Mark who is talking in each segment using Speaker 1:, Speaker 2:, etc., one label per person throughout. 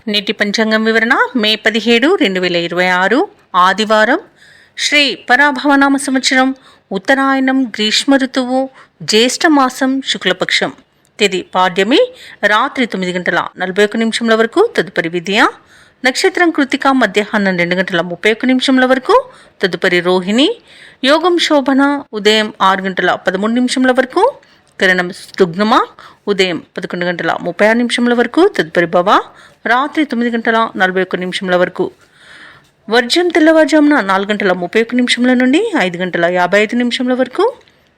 Speaker 1: నేటి పంచాంగం వివరణ మే 17, 2026 ఆదివారం. శ్రీ పరాభవనామ సంవత్సరం, ఉత్తరాయణం, గ్రీష్మ ఋతువు, జ్యేష్ఠ మాసం, శుక్లపక్షం. తేదీ పాడ్యమి, రాత్రి 9:41 వరకు. తదుపరి విద్య. నక్షత్రం కృతిక, మధ్యాహ్నం 2:31 వరకు. తదుపరి రోహిణి. యోగం శోభన, ఉదయం 6:13 వరకు. కరణం దుగ్నమ, ఉదయం 11:36 వరకు. తదుపరి భవ, రాత్రి 9:41 వరకు. వర్జ్యం తెల్లవారుజామున 4:31 నుండి 5:55 వరకు.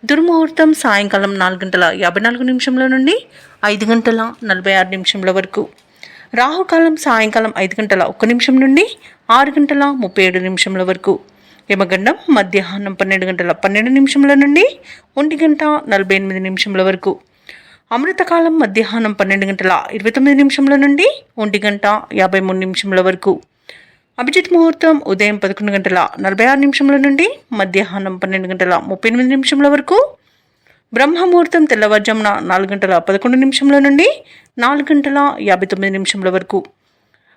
Speaker 1: దుర్ముహూర్తం సాయంకాలం 4:54 నుండి 5:46 వరకు. రాహుకాలం సాయంకాలం 5:01 నుండి 6:37 వరకు. యమగండం మధ్యాహ్నం 12:12 నుండి 1:48 వరకు. అమృతకాలం మధ్యాహ్నం 12:29 నుండి 1:53 వరకు. అభిజిత్ ముహూర్తం ఉదయం 11:46 నుండి మధ్యాహ్నం 12:38 వరకు. బ్రహ్మముహూర్తం తెల్లవారుజామున 4:11 నుండి 4:59 వరకు.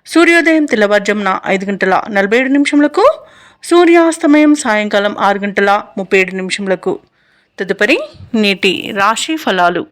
Speaker 1: సూర్యోదయం తెల్లవారుజామున 5:47 సూర్యాస్తమయం సాయంకాలం 6:37. తదుపరి నేటి రాశి ఫలాలు.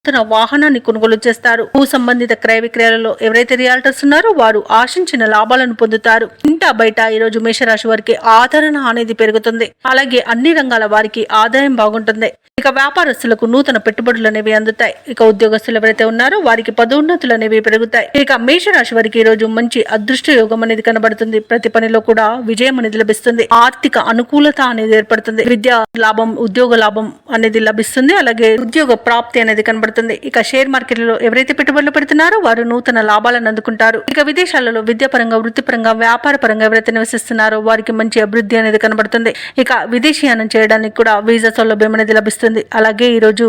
Speaker 1: తన వాహనాన్ని కొనుగోలు చేస్తారు. భూ సంబంధిత క్రయ విక్రయాలలో ఎవరైతే రియాల్టర్స్ ఉన్నారో వారు ఆశించిన లాభాలను పొందుతారు. ఇంట బయట ఈ రోజు మేషరాశి వారికి ఆదరణ అనేది పెరుగుతుంది. అలాగే అన్ని రంగాల వారికి ఆదాయం బాగుంటుంది. ఇక వ్యాపారస్తులకు నూతన పెట్టుబడులు అనేవి అందుతాయి. ఇక ఉద్యోగస్తులు ఎవరైతే ఉన్నారో వారికి పదోన్నతులు అనేవి పెరుగుతాయి. ఇక మేషరాశి వారికి ఈ రోజు మంచి అదృష్ట యోగం అనేది కనబడుతుంది. ప్రతి పనిలో కూడా విజయం అనేది లభిస్తుంది. ఆర్థిక అనుకూలత అనేది ఏర్పడుతుంది. విద్యా లాభం, ఉద్యోగ లాభం అనేది లభిస్తుంది. అలాగే ఉద్యోగ ప్రాప్తి అనేది కనబడుతుంది. ఇక షేర్ మార్కెట్లో ఎవరైతే పెట్టుబడులు పెడుతున్నారో వారు నూతన లాభాలను అందుకుంటారు. ఇక విదేశాలలో విద్యాపరంగా, వృత్తిపరంగా, వ్యాపార పరంగా ఎవరైతే నివసిస్తున్నారో వారికి మంచి అభివృద్ధి అనేది కనబడుతుంది. ఇక విదేశీయానం చేయడానికి కూడా వీసా సౌలభ్యం అనేది లభిస్తుంది. అలాగే ఈరోజు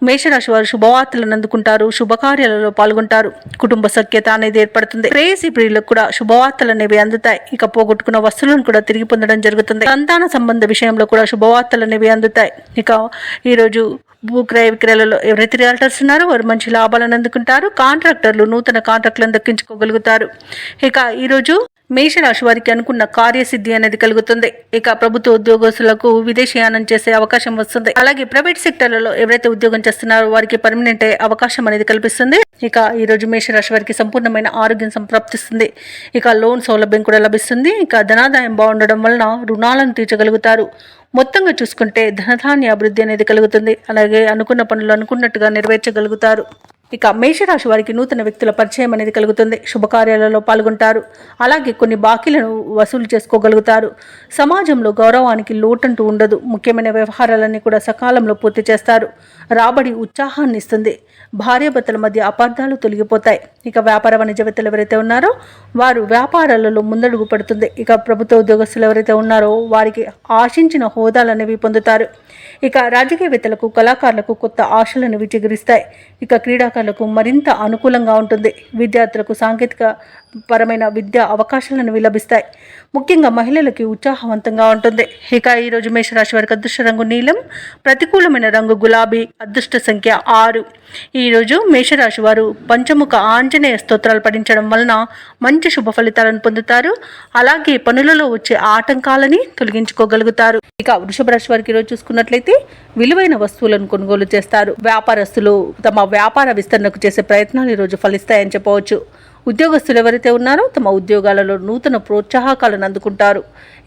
Speaker 1: మేషరాశి వారు శుభవార్తలను అందుకుంటారు. శుభకార్యాలలో పాల్గొంటారు. కుటుంబ సఖ్యత అనేది ఏర్పడుతుంది. ప్రేయసి ప్రియులకు కూడా శుభవార్తలు అనేవి అందుతాయి. ఇక పోగొట్టుకున్న వస్తువులను కూడా తిరిగి పొందడం జరుగుతుంది. సంతాన సంబంధ విషయంలో కూడా శుభవార్తలు అనేవి అందుతాయి. ఇక ఈరోజు భూ క్రయ విక్రయాలలో ఎవరైతే రియాల్టర్స్ ఉన్నారో వారు మంచి లాభాలను అందుకుంటారు. కాంట్రాక్టర్లు నూతన కాంట్రాక్టులను దక్కించుకోగలుగుతారు. ఇక ఈరోజు మేషరాశి వారికి అనుకున్న కార్యసిద్ధి అనేది కలుగుతుంది. ఇక ప్రభుత్వ ఉద్యోగస్తులకు విదేశీయానం చేసే అవకాశం వస్తుంది. అలాగే ప్రైవేట్ సెక్టర్లలో ఎవరైతే ఉద్యోగం చేస్తున్నారో వారికి పర్మనెంట్ అయ్యే అవకాశం అనేది కల్పిస్తుంది. ఇక ఈరోజు మేషరాశి వారికి సంపూర్ణమైన ఆరోగ్యం సంప్రాప్తిస్తుంది. ఇక లోన్ సౌలభ్యం కూడా లభిస్తుంది. ఇక ధనాదాయం బాగుండడం వలన రుణాలను తీర్చగలుగుతారు. మొత్తంగా చూసుకుంటే ధనధాన్య అభివృద్ధి అనేది కలుగుతుంది. అలాగే అనుకున్న పనులు అనుకున్నట్టుగా నెరవేర్చగలుగుతారు. ఇక మేషరాశి వారికి నూతన వ్యక్తుల పరిచయం అనేది కలుగుతుంది. శుభకార్యాలలో పాల్గొంటారు. అలాగే కొన్ని బాకీలను వసూలు చేసుకోగలుగుతారు. సమాజంలో గౌరవానికి లోటంటూ ఉండదు. ముఖ్యమైన వ్యవహారాలన్నీ కూడా సకాలంలో పూర్తి చేస్తారు. రాబడి ఉత్సాహాన్ని ఇస్తుంది. భార్యాభర్తల మధ్య అపార్థాలు తొలగిపోతాయి. ఇక వ్యాపార వాణిజ్యవేత్తలు ఎవరైతే ఉన్నారో వారు వ్యాపారాలలో ముందడుగు పడుతుంది. ఇక ప్రభుత్వ ఉద్యోగస్తులు ఎవరైతే ఉన్నారో వారికి ఆశించిన హోదాలు అనేవి పొందుతారు. ఇక రాజకీయవేత్తలకు, కళాకారులకు కొత్త ఆశలను చిగురిస్తాయి. ఇక క్రీడాకారులకు మరింత అనుకూలంగా ఉంటుంది. విద్యార్థులకు సాంకేతిక పరమైన విద్యా అవకాశాలను లభిస్తాయి. ముఖ్యంగా మహిళలకి ఉత్సాహవంతంగా ఉంటుంది. ఇక ఈరోజు మేషరాశి వారికి అదృష్ట రంగు నీలం, ప్రతికూలమైన రంగు గులాబీ, అదృష్ట సంఖ్య 6. ఈరోజు మేషరాశి వారు పంచముఖ ఆంజనేయ స్తోత్రాలు పఠించడం వలన మంచి శుభ ఫలితాలను పొందుతారు. అలాగే పనులలో వచ్చే ఆటంకాలని తొలగించుకోగలుగుతారు. ఇక వృషభ రాశి వారికి ఈరోజు చూసుకున్నట్లయితే విలువైన వస్తువులను కొనుగోలు చేస్తారు. వ్యాపారస్తులు తమ వ్యాపార విస్తరణకు చేసే ప్రయత్నాలు ఈరోజు ఫలిస్తాయని చెప్పవచ్చు. ఉద్యోగస్తులు ఎవరైతే ఉన్నారో తమ ఉద్యోగాలలో నూతన ప్రోత్సాహకాలను అందుకుంటారు.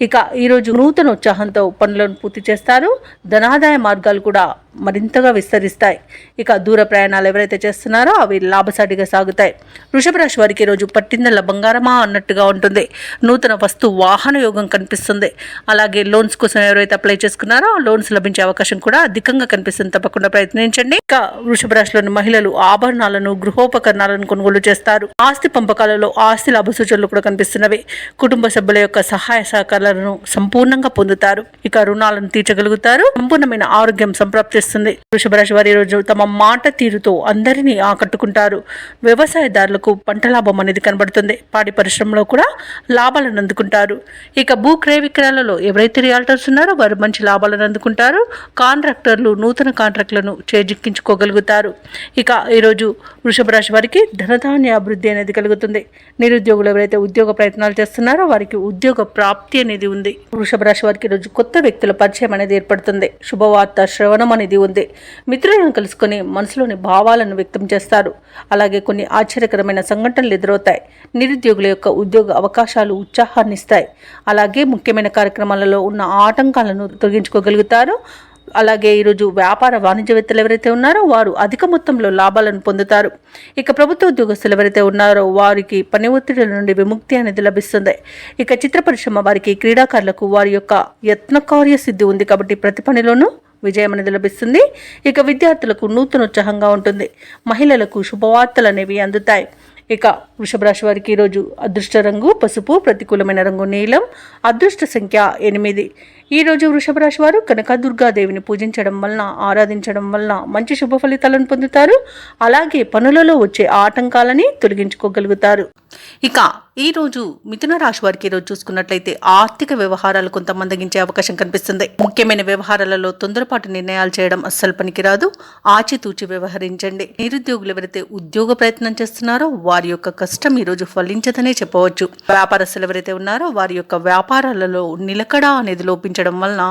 Speaker 1: ఇక ఈరోజు నూతన ఉత్సాహంతో పనులను పూర్తి చేస్తారు. ధనాదాయ మార్గాలు కూడా మరింతగా విస్తరిస్తాయి. ఇక దూర ప్రయాణాలు ఎవరైతే చేస్తున్నారో అవి లాభసాటిగా సాగుతాయి. వృషభ రాశి వారికి ఈరోజు పట్టిందల బంగారమా అన్నట్టుగా ఉంటుంది. నూతన వస్తు వాహన యోగం కనిపిస్తుంది. అలాగే లోన్స్ కోసం ఎవరైతే అప్లై చేసుకున్నారో లోన్స్ లభించే అవకాశం కూడా అధికంగా కనిపిస్తుంది. తప్పకుండా ప్రయత్నించండి. ఇక వృషభ రాశిలోని మహిళలు ఆభరణాలను, గృహోపకరణాలను కొనుగోలు చేస్తారు. ఆస్తి పంపకాలలో ఆస్తి లాభ సూచనలు కూడా కనిపిస్తున్నవి. కుటుంబ సభ్యుల యొక్క సహాయ సహకారాలను సంపూర్ణంగా పొందుతారు. ఇక రుణాలను తీర్చగలుగుతారు. సంపూర్ణమైన ఆరోగ్యం సంప్రాప్తిస్తుంది. కనిపిస్తుంది. వృషభ రాశి వారి రోజు తమ మాట తీరుతో అందరినీ ఆకట్టుకుంటారు. వ్యవసాయదారులకు పంట లాభం అనేది కనబడుతుంది. పాడి పరిశ్రమలో కూడా లాభాలను అందుకుంటారు. ఇక భూ క్రయ విక్రయాలలో ఎవరైతే రియాల్టర్స్ ఉన్నారో వారు మంచి లాభాలను అందుకుంటారు. కాంట్రాక్టర్లు నూతన కాంట్రాక్టులను చేజిక్కించుకోగలుగుతారు. ఇక ఈరోజు వృషభ రాశి వారికి ధనధాన్య అభివృద్ధి అనేది కలుగుతుంది. నిరుద్యోగులు ఎవరైతే ఉద్యోగ ప్రయత్నాలు చేస్తున్నారో వారికి ఉద్యోగ ప్రాప్తి అనేది ఉంది. వృషభ రాశి వారికి ఈరోజు కొత్త వ్యక్తుల పరిచయం అనేది ఏర్పడుతుంది. శుభవార్త శ్రవణం అనేది ఉంది. మిత్రులను కలుసుకొని మనసులోని భావాలను వ్యక్తం చేస్తారు. అలాగే కొన్ని ఆశ్చర్యకరమైన సంఘటనలు ఎదురవుతాయి. నిరుద్యోగుల యొక్క ఉద్యోగ అవకాశాలు ఉత్సాహాన్ని ఇస్తాయి. అలాగే ముఖ్యమైన కార్యక్రమాలలో ఉన్న ఆటంకాలను తొలగించుకోగలుగుతారు. అలాగే ఈరోజు వ్యాపార వాణిజ్యవేత్తలు ఎవరైతే ఉన్నారో వారు అధిక మొత్తంలో లాభాలను పొందుతారు. ఇక ప్రభుత్వ ఉద్యోగస్తులు ఎవరైతే ఉన్నారో వారికి పని ఒత్తిడిల నుండి విముక్తి అనేది లభిస్తుంది. ఇక చిత్ర పరిశ్రమ వారికి క్రీడాకారులకు వారి యొక్క యత్నకార్య సిద్ధి ఉంది కాబట్టి ప్రతి పనిలోనూ విజయం అనేది లభిస్తుంది. ఇక విద్యార్థులకు నూతనోత్సాహంగా ఉంటుంది. మహిళలకు శుభవార్తలు అనేవి అందుతాయి. ఇక వృషభ రాశి వారికి ఈరోజు అదృష్ట రంగు పసుపు, ప్రతికూలమైన రంగు నీలం, అదృష్ట సంఖ్య 8. ఈరోజు వృషభ రాశి వారు కనకదుర్గాదేవిని పూజించడం వలన, ఆరాధించడం వలన మంచి శుభ ఫలితాలను పొందుతారు. అలాగే పనులలో వచ్చే ఆటంకాలని తొలగించుకోగలుగుతారు. ఇక ఈరోజు మిథున రాశి వారికి ఈరోజు చూసుకున్నట్లయితే ఆర్థిక వ్యవహారాలు కొంత మందగించే అవకాశం కనిపిస్తుంది. ముఖ్యమైన వ్యవహారాలలో తొందరపాటు నిర్ణయాలు చేయడం అస్సలు పనికిరాదు. ఆచితూచి వ్యవహరించండి. నిరుద్యోగులు ఎవరైతే ఉద్యోగ ప్రయత్నం చేస్తున్నారో వారి యొక్క కష్టం ఈరోజు ఫలించదనే చెప్పవచ్చు. వ్యాపారస్తులు ఎవరైతే ఉన్నారో వారి యొక్క వ్యాపారాలలో నిలకడ అనేది లోపించడం వలన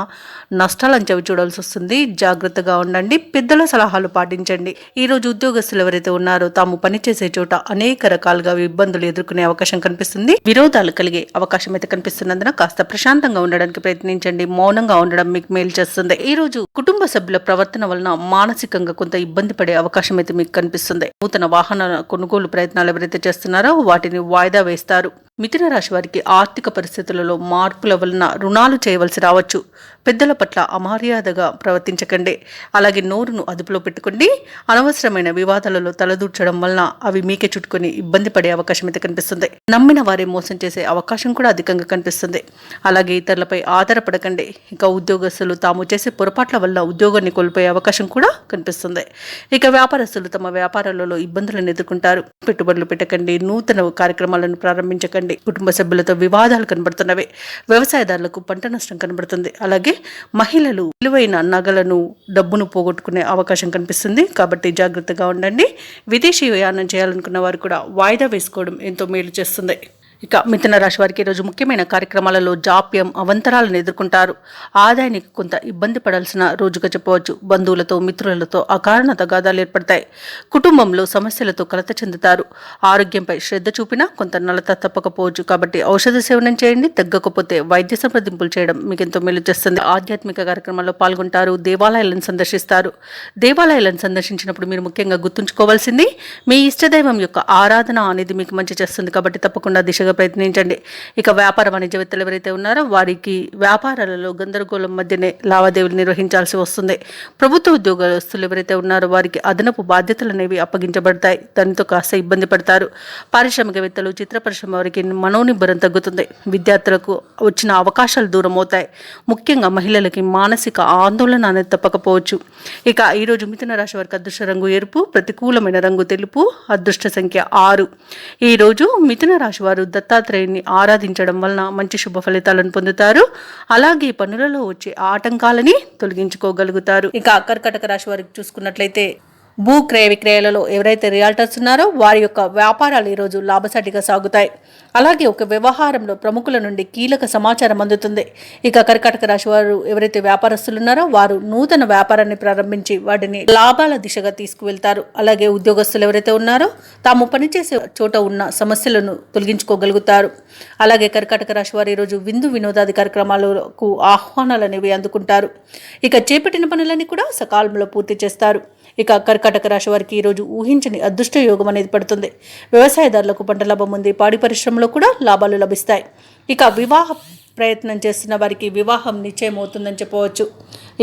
Speaker 1: నష్టాలను చవి చూడాల్సి వస్తుంది. జాగ్రత్తగా ఉండండి. పెద్దల సలహాలు పాటించండి. ఈరోజు ఉద్యోగస్తులు ఎవరైతే ఉన్నారో తాము పనిచేసే చోట అనేక రకాలుగా ఇబ్బందులు ఎదుర్కొనే అవకాశం కనిపిస్తుంది. విరోధాలు కలిగే అవకాశం అయితే కనిపిస్తున్నందున కాస్త ప్రశాంతంగా ఉండడానికి ప్రయత్నించండి. మౌనంగా ఉండడం మీకు మేలు చేస్తుంది. ఈ రోజు కుటుంబ సభ్యుల ప్రవర్తన వలన మానసికంగా కొంత ఇబ్బంది పడే అవకాశం అయితే మీకు కనిపిస్తుంది. నూతన వాహన కొనుగోలు ప్రయత్నాలు ఎవరైతే చేస్తున్నారో వాటిని వాయిదా వేస్తారు. మిథున రాశి వారికి ఆర్థిక పరిస్థితులలో మార్పుల వలన రుణాలు చేయవలసి రావచ్చు. పెద్దల పట్ల అమర్యాదగా ప్రవర్తించకండి. అలాగే నోరును అదుపులో పెట్టుకోండి. అనవసరమైన వివాదాలలో తలదూర్చడం వలన అవి మీకే చుట్టుకొని ఇబ్బంది పడే అవకాశం అయితే కనిపిస్తుంది. నమ్మిన వారే మోసం చేసే అవకాశం కూడా అధికంగా కనిపిస్తుంది. అలాగే ఇతరులపై ఆధారపడకండి. ఇంకా ఉద్యోగస్తులు తాము చేసే పొరపాట్ల వల్ల ఉద్యోగాన్ని కోల్పోయే అవకాశం కూడా కనిపిస్తుంది. ఇక వ్యాపారస్తులు తమ వ్యాపారాలలో ఇబ్బందులను ఎదుర్కొంటారు. పెట్టుబడులు పెట్టకండి. నూతన కార్యక్రమాలను ప్రారంభించకండి. కుటుంబ సభ్యులతో వివాదాలు కనబడుతున్నవి. వ్యవసాయదారులకు పంట నష్టం కనబడుతుంది. అలాగే మహిళలు విలువైన నగలను, డబ్బును పోగొట్టుకునే అవకాశం కనిపిస్తుంది. కాబట్టి జాగ్రత్తగా ఉండండి. విదేశీ ప్రయాణం చేయాలనుకున్న వారు కూడా వాయిదా వేసుకోవడం ఎంతో మేలు చేస్తుంది. ఇక మిథున రాశి వారికి ఈరోజు ముఖ్యమైన కార్యక్రమాలలో జాప్యం, అవంతరాలను ఎదుర్కొంటారు. ఆదాయానికి కొంత ఇబ్బంది పడాల్సిన రోజుగా చెప్పవచ్చు. బంధువులతో, మిత్రులతో అకారణ తగాదాలు ఏర్పడతాయి. కుటుంబంలో సమస్యలతో కలత చెందుతారు. ఆరోగ్యంపై శ్రద్ధ చూపినా కొంత నలత తప్పకపోవచ్చు. కాబట్టి ఔషధ సేవనం చేయండి. తగ్గకపోతే వైద్య సంప్రదింపులు చేయడం మీకు ఎంతో మేలు చేస్తుంది. ఆధ్యాత్మిక కార్యక్రమాల్లో పాల్గొంటారు. దేవాలయాలను సందర్శిస్తారు. దేవాలయాలను సందర్శించినప్పుడు మీరు ముఖ్యంగా గుర్తుంచుకోవాల్సింది మీ ఇష్టదైవం యొక్క ఆరాధన అనేది మీకు మంచి చేస్తుంది. కాబట్టి తప్పకుండా దిశగా ప్రయత్నించండి. ఇక వ్యాపార వాణిజ్యవేత్తలు ఎవరైతే ఉన్నారో వారికి వ్యాపారాలలో గందరగోళం మధ్యనే లావాదేవీలు నిర్వహించాల్సి వస్తుంది. ప్రభుత్వ ఉద్యోగస్తులు ఎవరైతే ఉన్నారో వారికి అదనపు బాధ్యతలు అనేవి అప్పగించబడతాయి. దానితో కాస్త ఇబ్బంది పడతారు. పారిశ్రామికవేత్తలు, చిత్ర పరిశ్రమ వారికి మనోనిబ్బరం తగ్గుతుంది. విద్యార్థులకు వచ్చిన అవకాశాలు దూరం అవుతాయి. ముఖ్యంగా మహిళలకి మానసిక ఆందోళన అనేది తప్పకపోవచ్చు. ఇక ఈరోజు మిథున రాశి వారికి అదృష్ట రంగు ఎరుపు, ప్రతికూలమైన రంగు తెలుపు, అదృష్ట సంఖ్య 6. ఈరోజు మిథున రాశి వారు దత్తాత్రేయుని ఆరాధించడం వలన మంచి శుభ ఫలితాలను పొందుతారు. అలాగే పనులలో వచ్చే ఆటంకాలని తొలగించుకోగలుగుతారు. ఇక కర్కాటక రాశి వారికి చూసుకున్నట్లయితే భూ క్రయ విక్రయాలలో ఎవరైతే రియాల్టర్స్ ఉన్నారో వారి యొక్క వ్యాపారాలు ఈరోజు లాభసాటిగా సాగుతాయి. అలాగే ఒక వ్యవహారంలో ప్రముఖుల నుండి కీలక సమాచారం అందుతుంది. ఇక కర్కాటక రాశి వారు ఎవరైతే వ్యాపారస్తులు ఉన్నారో వారు నూతన వ్యాపారాన్ని ప్రారంభించి వాటిని లాభాల దిశగా తీసుకువెళ్తారు. అలాగే ఉద్యోగస్తులు ఎవరైతే ఉన్నారో తాము పనిచేసే చోట ఉన్న సమస్యలను తొలగించుకోగలుగుతారు. అలాగే కర్కాటక రాశి వారు ఈరోజు విందు వినోదాది కార్యక్రమాలకు ఆహ్వానాలు అనేవి అందుకుంటారు. ఇక చేపట్టిన పనులన్నీ కూడా సకాలంలో పూర్తి చేస్తారు. ఇక కర్కాటక రాశి వారికి ఈరోజు ఊహించని అదృష్ట యోగం అనేది పడుతుంది. వ్యవసాయదారులకు పంట లాభం ఉంది. పాడి పరిశ్రమలో కూడా లాభాలు లభిస్తాయి. ఇక వివాహ ప్రయత్నం చేస్తున్న వారికి వివాహం నిశ్చయమవుతుందని చెప్పవచ్చు.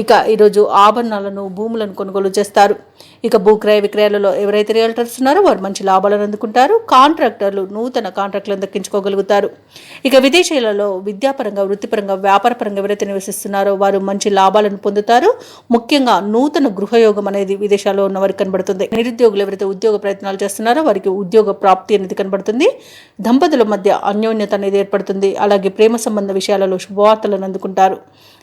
Speaker 1: ఇక ఈరోజు ఆభరణాలను, భూములను కొనుగోలు చేస్తారు. ఇక భూక్రయ విక్రయాలలో ఎవరైతే రియల్టర్స్ ఉన్నారో వారు మంచి లాభాలను అందుకుంటారు. కాంట్రాక్టర్లు నూతన కాంట్రాక్టులను దక్కించుకోగలుగుతారు. ఇక విదేశీయులలో విద్యాపరంగా, వృత్తిపరంగా, వ్యాపారపరంగా ఎవరైతే నివసిస్తున్నారో వారు మంచి లాభాలను పొందుతారు. ముఖ్యంగా నూతన గృహయోగం అనేది విదేశాల్లో ఉన్న వారికి కనబడుతుంది. నిరుద్యోగులు ఎవరైతే ఉద్యోగ ప్రయత్నాలు చేస్తున్నారో వారికి ఉద్యోగ ప్రాప్తి అనేది కనబడుతుంది. దంపతుల మధ్య అన్యోన్యత అనేది ఏర్పడుతుంది. అలాగే ప్రేమ సంబంధ విషయాలలో శుభవార్తలను అందుకుంటారు.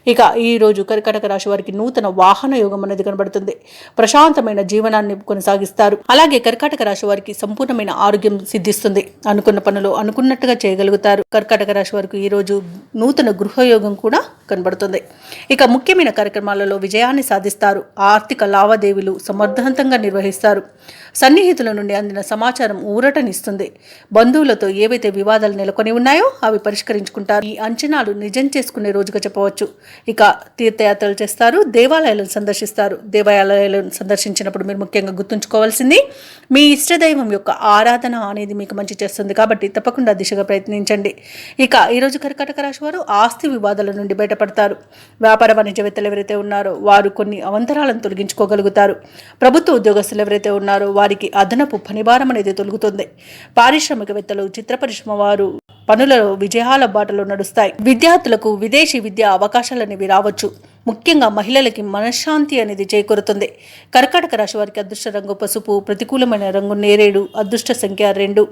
Speaker 1: ఇక ఈ రోజు కర్కాటక రాశి వారికి నూతన వాహన యోగం అనేది కనబడుతుంది. ప్రశాంతమైన జీవనాన్ని కొనసాగిస్తారు. అలాగే కర్కాటక రాశి వారికి సంపూర్ణమైన ఆరోగ్యం సిద్ధిస్తుంది. అనుకున్న పనులు అనుకున్నట్టుగా చేయగలుగుతారు. కర్కాటక రాశి వారికి ఈ రోజు నూతన గృహయోగం కూడా కనబడుతుంది. ఇక ముఖ్యమైన కార్యక్రమాలలో విజయాన్ని సాధిస్తారు. ఆర్థిక లావాదేవీలు సమర్థవంతంగా నిర్వహిస్తారు. సన్నిహితుల నుండి అందిన సమాచారం ఊరటనిస్తుంది. బంధువులతో ఏవైతే వివాదాలు నెలకొని ఉన్నాయో అవి పరిష్కరించుకుంటారు. ఈ అంచనాలు నిజం చేసుకునే రోజుగా చెప్పవచ్చు. ఇక తీర్థయాత్రలు చేస్తారు. దేవాలయాలను సందర్శిస్తారు. దేవాలయాలను సందర్శించినప్పుడు మీరు ముఖ్యంగా గుర్తుంచుకోవాల్సింది మీ ఇష్టదైవం యొక్క ఆరాధన అనేది మీకు మంచి చేస్తుంది. కాబట్టి తప్పకుండా దిశగా ప్రయత్నించండి. ఇక ఈరోజు కర్కాటక రాశి వారు ఆస్తి వివాదాల నుండి బయటపడతారు. వ్యాపార వాణిజ్యవేత్తలు ఎవరైతే ఉన్నారో వారు కొన్ని అవంతరాలను తొలగించుకోగలుగుతారు. ప్రభుత్వ ఉద్యోగస్తులు ఎవరైతే ఉన్నారో వారికి అదనపు పనిభారం అనేది తొలగుతుంది. పారిశ్రామికవేత్తలు, చిత్ర పరిశ్రమ వారు పనులలో విజయాల బాటలో నడుస్తాయి. విద్యార్థులకు విదేశీ విద్యా అవకాశాలు అనేవి రావచ్చు. ముఖ్యంగా మహిళలకి మనశ్శాంతి అనేది చేకూరుతుంది. కర్కాటక రాశి వారికి అదృష్ట రంగు పసుపు, ప్రతికూలమైన రంగు నేరేడు, అదృష్ట సంఖ్య 2.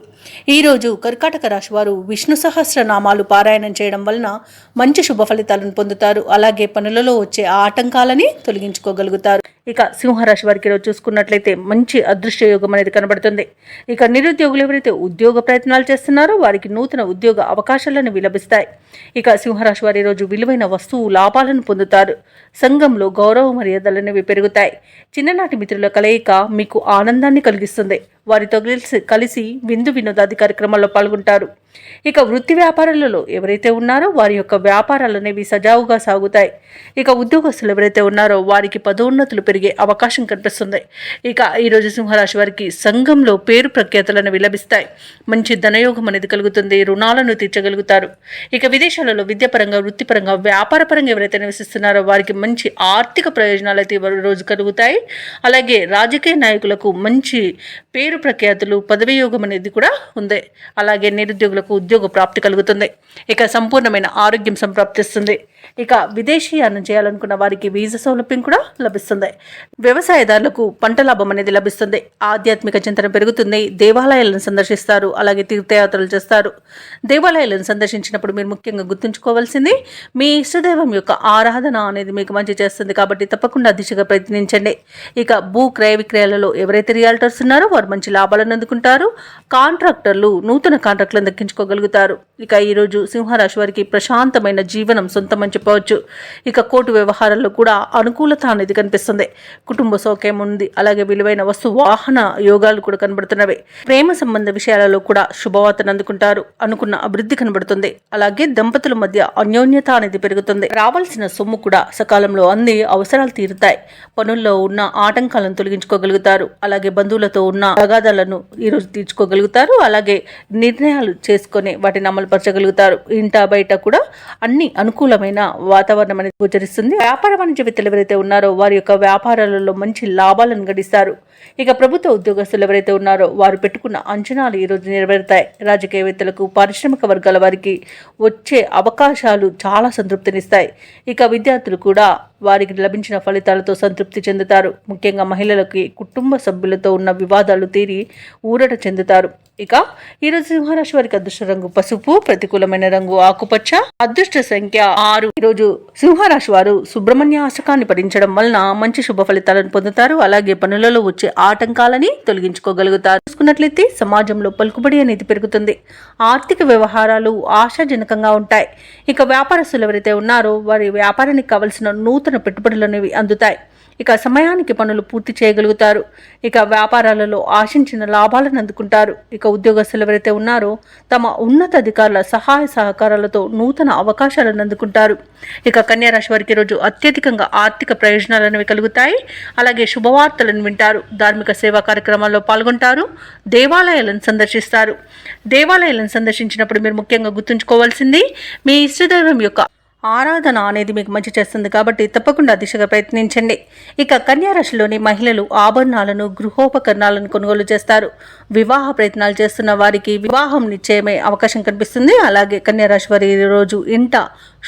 Speaker 1: ఈరోజు కర్కాటక రాశి వారు విష్ణు సహస్రనామాలు పారాయణం చేయడం వలన మంచి శుభ ఫలితాలను పొందుతారు. అలాగే పనులలో వచ్చే ఆటంకాలని తొలగించుకోగలుగుతారు. ఇక సింహరాశి వారికి ఈరోజు చూసుకున్నట్లయితే మంచి అదృష్ట యోగం అనేది కనబడుతుంది. ఇక నిరుద్యోగులు ఎవరైతే ఉద్యోగ ప్రయత్నాలు చేస్తున్నారో వారికి నూతన ఉద్యోగ అవకాశాలను లభిస్తాయి. ఇక సింహరాశి వారి ఈరోజు విలువైన వస్తువు లాభాలను పొందుతారు. సంఘంలో గౌరవ మర్యాదలనేవి పెరుగుతాయి. చిన్ననాటి మిత్రుల కలయిక మీకు ఆనందాన్ని కలిగిస్తుంది. వారితో కలిసి విందు వినోదాది కార్యక్రమాల్లో పాల్గొంటారు. ఇక వృత్తి వ్యాపారాలలో ఎవరైతే ఉన్నారో వారి యొక్క వ్యాపారాలు అనేవి సజావుగా సాగుతాయి. ఇక ఉద్యోగస్తులు ఎవరైతే ఉన్నారో వారికి పదోన్నతులు పెరిగే అవకాశం కనిపిస్తుంది. ఇక ఈరోజు సింహరాశి వారికి సంఘంలో పేరు ప్రఖ్యాతులను లభిస్తాయి. మంచి ధనయోగం అనేది కలుగుతుంది. రుణాలను తీర్చగలుగుతారు. ఇక విదేశాలలో విద్యాపరంగా, వృత్తిపరంగా, వ్యాపారపరంగా ఎవరైతే నివసిస్తున్నారో వారికి మంచి ఆర్థిక ప్రయోజనాలు అయితే రోజు కలుగుతాయి. అలాగే రాజకీయ నాయకులకు మంచి పేరు ప్రఖ్యాతులు, పదవి యోగం అనేది కూడా ఉంది. అలాగే నిరుద్యోగులకు ఉద్యోగ ప్రాప్తి కలుగుతుంది. ఇక సంపూర్ణమైన ఆరోగ్యం సంప్రాప్తిస్తుంది. ఇక విదేశీయానం చేయాలనుకున్న వారికి వీసా సౌలభ్యం కూడా లభిస్తుంది. వ్యవసాయదారులకు పంట లాభం అనేది లభిస్తుంది. ఆధ్యాత్మిక చింతన పెరుగుతుంది. దేవాలయాలను సందర్శిస్తారు. అలాగే తీర్థయాత్రలు చేస్తారు. దేవాలయాలను సందర్శించినప్పుడు మీరు ముఖ్యంగా గుర్తుంచుకోవాల్సింది మీ ఇష్టదైవం యొక్క ఆరాధన అనేది మీకు మంచి చేస్తుంది. కాబట్టి తప్పకుండా దిశగా ప్రయత్నించండి. ఇక భూ క్రయ విక్రయాలలో ఎవరైతే రియల్టర్స్ ఉన్నారో వారు మంచి లాభాలను అందుకుంటారు. కాంట్రాక్టర్లు నూతన కాంట్రాక్టులను దక్కించుకోగలుగుతారు. ఇక ఈరోజు సింహరాశి వారికి ప్రశాంతమైన జీవనం సొంతమని చెప్పవచ్చు. ఇక కోర్టు వ్యవహారాల్లో కూడా అనుకూలత అనేది కనిపిస్తుంది. కుటుంబ సౌఖ్యం ఉంది. అలాగే విలువైన వస్తు వాహన యోగాలు కూడా కనబడుతున్నవి. ప్రేమ సంబంధ విషయాలలో కూడా శుభవార్తను అందుకుంటారు. అనుకున్న అభివృద్ధి కనబడుతుంది. అలాగే దంపతుల మధ్య అన్యోన్యత అనేది పెరుగుతుంది. రావాల్సిన సొమ్ము కూడా సకాలంలో అంది అవసరాలు తీరుతాయి. పనుల్లో ఉన్న ఆటంకాలను తొలగించుకోగలుగుతారు. అలాగే బంధువులతో ఉన్న అగాధాలను ఈరోజు తీర్చుకోగలుగుతారు. అలాగే నిర్ణయాలు చేసుకొని వాటిని అమలుపరచగలుగుతారు. ఇంట బయట కూడా అన్ని అనుకూలమైన వాతావరణం అనేది గోచరిస్తుంది. వ్యాపార వాణిజ్యవేత్తలు ఎవరైతే ఉన్నారో వారి యొక్క వ్యాపారాలలో మంచి లాభాలను గడిస్తారు. ఇక ప్రభుత్వ ఉద్యోగస్తులు ఎవరైతే ఉన్నారో వారు పెట్టుకున్న అంచనాలు ఈరోజు నెరవేరుతాయి. రాజకీయవేత్తలకు, పారిశ్రామిక వర్గాల వారికి వచ్చే అవకాశాలు చాలా సంతృప్తినిస్తాయి. ఇక విద్యార్థులు కూడా వారికి లభించిన ఫలితాలతో సంతృప్తి చెందుతారు. ముఖ్యంగా మహిళలకి కుటుంబ సభ్యులతో ఉన్న వివాదాలు తీరి ఊరట చెందుతారు. ఇక ఈరోజు సింహరాశి వారికి అదృష్ట రంగు పసుపు, ప్రతికూలమైన రంగు ఆకుపచ్చ, అదృష్ట సంఖ్య 6. ఈరోజు సింహరాశి వారు సుబ్రహ్మణ్య అష్టకాన్ని పఠించడం వలన మంచి శుభ ఫలితాలను పొందుతారు. అలాగే పనులలో వచ్చే ఆటంకాలని తొలగించుకోగలుగుతారు. చూసుకున్నట్లయితే సమాజంలో పలుకుబడి అనేది పెరుగుతుంది. ఆర్థిక వ్యవహారాలు ఆశాజనకంగా ఉంటాయి. ఇక వ్యాపారస్తులు ఎవరైతే ఉన్నారో వారి వ్యాపారానికి కావలసిన నూతన పెట్టుబడులు అనేవి అందుతాయి. ఇక సమయానికి పనులు పూర్తి చేయగలుగుతారు. ఇక వ్యాపారాలలో ఆశించిన లాభాలను అందుకుంటారు. ఇక ఉద్యోగస్తులు ఎవరైతే ఉన్నారో తమ ఉన్నతాధికారుల సహాయ సహకారాలతో నూతన అవకాశాలను అందుకుంటారు. ఇక కన్యా రాశి వారికి రోజు అత్యధికంగా ఆర్థిక ప్రయోజనాలు అనేవి కలుగుతాయి. అలాగే శుభవార్తలను వింటారు. ధార్మిక సేవా కార్యక్రమాల్లో పాల్గొంటారు. దేవాలయాలను సందర్శిస్తారు. దేవాలయాలను సందర్శించినప్పుడు మీరు ముఖ్యంగా గుర్తుంచుకోవాల్సింది మీ ఇష్టదైవం యొక్క ఆరాధన అనేది మీకు మంచి చేస్తుంది కాబట్టి తప్పకుండా దిశగా ప్రయత్నించండి. ఇక కన్యా రాశిలోని మహిళలు ఆభరణాలను గృహోపకరణాలను కొనుగోలు చేస్తారు. వివాహ ప్రయత్నాలు చేస్తున్న వారికి వివాహం నిశ్చయమే అవకాశం కనిపిస్తుంది. అలాగే కన్యా రాశి వారి రోజు ఇంట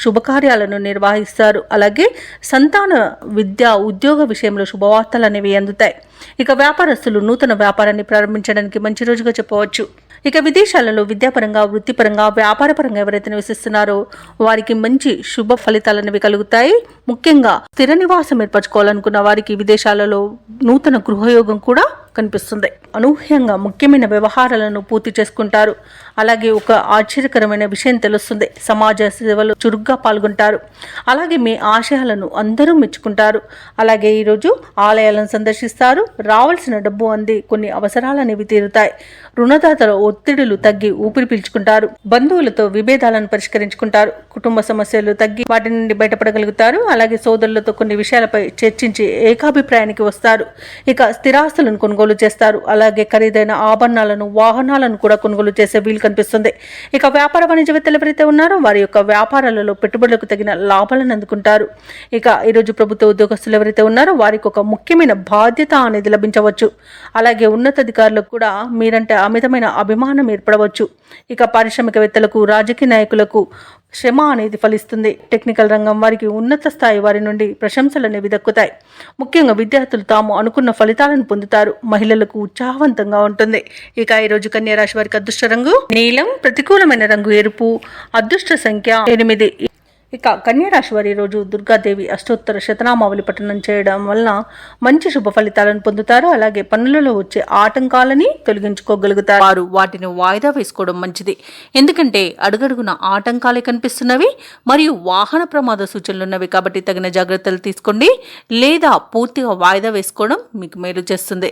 Speaker 1: శుభకార్యాలను నిర్వహిస్తారు. అలాగే సంతాన విద్య ఉద్యోగ విషయంలో శుభవార్తలు అనేవి అందుతాయి. ఇక వ్యాపారస్తులు నూతన వ్యాపారాన్ని ప్రారంభించడానికి మంచి రోజుగా చెప్పవచ్చు. ఇక విదేశాలలో విద్యాపరంగా వృత్తిపరంగా వ్యాపారపరంగా ఎవరైతే నివసిస్తున్నారో వారికి మంచి శుభ ఫలితాలనేవి కలుగుతాయి. ముఖ్యంగా స్థిర నివాసం ఏర్పరచుకోవాలనుకున్న వారికి విదేశాలలో నూతన గృహయోగం కూడా కనిపిస్తుంది. అనూహ్యంగా ముఖ్యమైన వ్యవహారాలను పూర్తి చేసుకుంటారు. అలాగే ఒక ఆశ్చర్యకరమైన విషయం తెలుస్తుంది. సమాజ సేవలో చురుగ్గా పాల్గొంటారు. అలాగే మీ ఆశయాలను అందరూ మెచ్చుకుంటారు. అలాగే ఈరోజు ఆలయాలను సందర్శిస్తారు. రావాల్సిన డబ్బు అంది కొన్ని అవసరాలు అనేవి తీరుతాయి. రుణదాతల ఒత్తిడులు తగ్గి ఊపిరి పీల్చుకుంటారు. బంధువులతో విభేదాలను పరిష్కరించుకుంటారు. కుటుంబ సమస్యలు తగ్గి వాటి నుండి బయటపడగలుగుతారు. అలాగే సోదరులతో కొన్ని విషయాలపై చర్చించి ఏకాభిప్రాయానికి వస్తారు. ఇక స్థిరాస్తులను కొనుగోలు చేస్తారు. అలాగే ఖరీదైన ఆభరణాలను వాహనాలను కూడా కొనుగోలు చేసే వీలు కనిపిస్తుంది. ఇక వ్యాపార వాణిజ్యవేత్తలు ఎవరైతే ఉన్నారో వారి యొక్క వ్యాపారాలలో పెట్టుబడులకు తగిన లాభాలను అందుకుంటారు. ఇక ఈరోజు ప్రభుత్వ ఉద్యోగస్తులు ఎవరైతే ఉన్నారో వారికి ఒక ముఖ్యమైన బాధ్యత అనేది లభించవచ్చు. అలాగే ఉన్నతాధికారులకు కూడా మీరంటే అమితమైన అభిమానం ఏర్పడవచ్చు. ఇక పారిశ్రామికవేత్తలకు రాజకీయ నాయకులకు శ్రమ అనేది ఫలిస్తుంది. టెక్నికల్ రంగం వారికి ఉన్నత స్థాయి వారి నుండి ప్రశంసలు అనేవి దక్కుతాయి. ముఖ్యంగా విద్యార్థులు తాము అనుకున్న ఫలితాలను పొందుతారు. మహిళలకు ఉత్సాహవంతంగా ఉంటుంది. ఇక ఈరోజు కన్యా రాశి వారికి అదృష్ట రంగు నీలం, ప్రతికూలమైన రంగు ఎరుపు, అదృష్ట సంఖ్య 8. ఇక కన్యా రాశి వారి రోజు దుర్గాదేవి అష్టోత్తర శతనామావళి పఠనం చేయడం వలన మంచి శుభ ఫలితాలను పొందుతారు. అలాగే పనులలో వచ్చే ఆటంకాలని తొలగించుకోగలుగుతారు. వారు వాటిని వాయిదా వేసుకోవడం మంచిది. ఎందుకంటే అడుగడుగున ఆటంకాలే కనిపిస్తున్నవి మరియు వాహన ప్రమాద సూచనలు ఉన్నవి కాబట్టి తగిన జాగ్రత్తలు తీసుకోండి. లేదా పూర్తిగా వాయిదా వేసుకోవడం మీకు మేలు చేస్తుంది.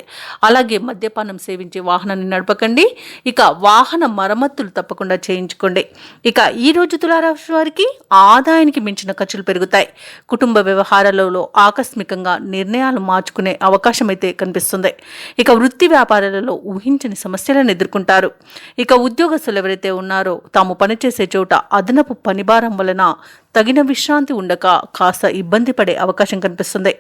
Speaker 1: అలాగే మద్యపానం సేవించి వాహనాన్ని నడపకండి. ఇక వాహన మరమ్మతులు తప్పకుండా చేయించుకోండి. ఇక ఈ రోజు తులారాశి వారికి ఆదాయానికి మించిన ఖర్చులు పెరుగుతాయి. కుటుంబ వ్యవహారాలలో ఆకస్మికంగా నిర్ణయాలు మార్చుకునే అవకాశం అయితే కనిపిస్తుంది. ఇక వృత్తి వ్యాపారాలలో ఊహించని సమస్యలను ఎదుర్కొంటారు. ఇక ఉద్యోగస్తులు ఎవరైతే ఉన్నారో తాము పనిచేసే చోట అదనపు పనిభారం వలన తగిన విశ్రాంతి ఉండక కాస్త ఇబ్బంది పడే అవకాశం కనిపిస్తుంది.